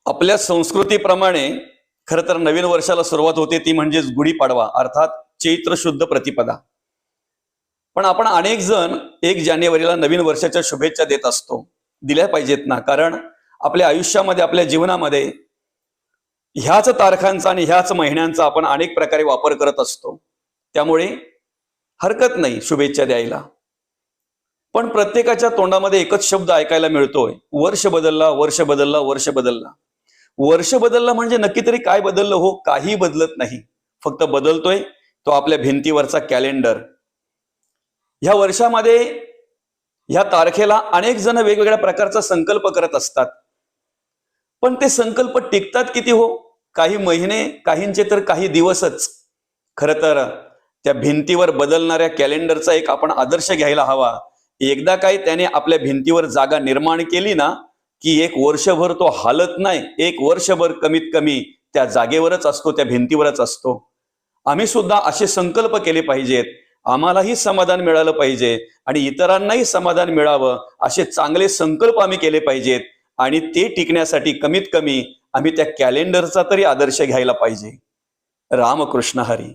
आपल्या संस्कृतीप्रमाणे खरं तर नवीन वर्षाला सुरुवात होते ती म्हणजेच गुढीपाडवा अर्थात चैत्र शुद्ध प्रतिपदा. पण आपण अनेक जण 1 जानेवारीला नवीन वर्षाच्या शुभेच्छा देत असतो. दिल्या पाहिजेत ना, कारण आपल्या आयुष्यामध्ये आपल्या जीवनामध्ये ह्याच तारखांचा आणि ह्याच महिन्यांचा आपण अनेक प्रकारे वापर करत असतो. त्यामुळे हरकत नाही शुभेच्छा द्यायला. पण प्रत्येकाच्या तोंडामध्ये एकच शब्द ऐकायला मिळतोय, वर्ष बदलला, वर्ष बदलला, वर्ष बदलला. वर्ष बदलला म्हणजे नक्की तरी काय बदललं हो? काही बदलत नाही. फक्त बदलतोय तो आपल्या भिंतीवरचा कॅलेंडर. ह्या वर्षामध्ये ह्या तारखेला अनेक जण वेगवेगळ्या प्रकारचा संकल्प करत असतात. पण ते संकल्प टिकतात किती हो? काही महिने, काहींचे तर काही दिवसच. खरं तर त्या भिंतीवर बदलणाऱ्या कॅलेंडरचा एक आपण आदर्श घ्यायला हवा. एकदा काय त्याने आपल्या भिंतीवर जागा निर्माण केली ना, की 1 वर्षभर तो हालत नाही. 1 वर्षभर कमीत कमी त्या जागेवरच असतो, त्या भिंतीवरच असतो. आम्ही सुद्धा असे संकल्प केले पाहिजेत. आम्हालाही समाधान मिळालं पाहिजे आणि इतरांनाही समाधान मिळावं असे चांगले संकल्प आम्ही केले पाहिजेत. आणि ते टिकण्यासाठी कमीत कमी आम्ही त्या कॅलेंडरचा तरी आदर्श घ्यायला पाहिजे. रामकृष्ण हरी.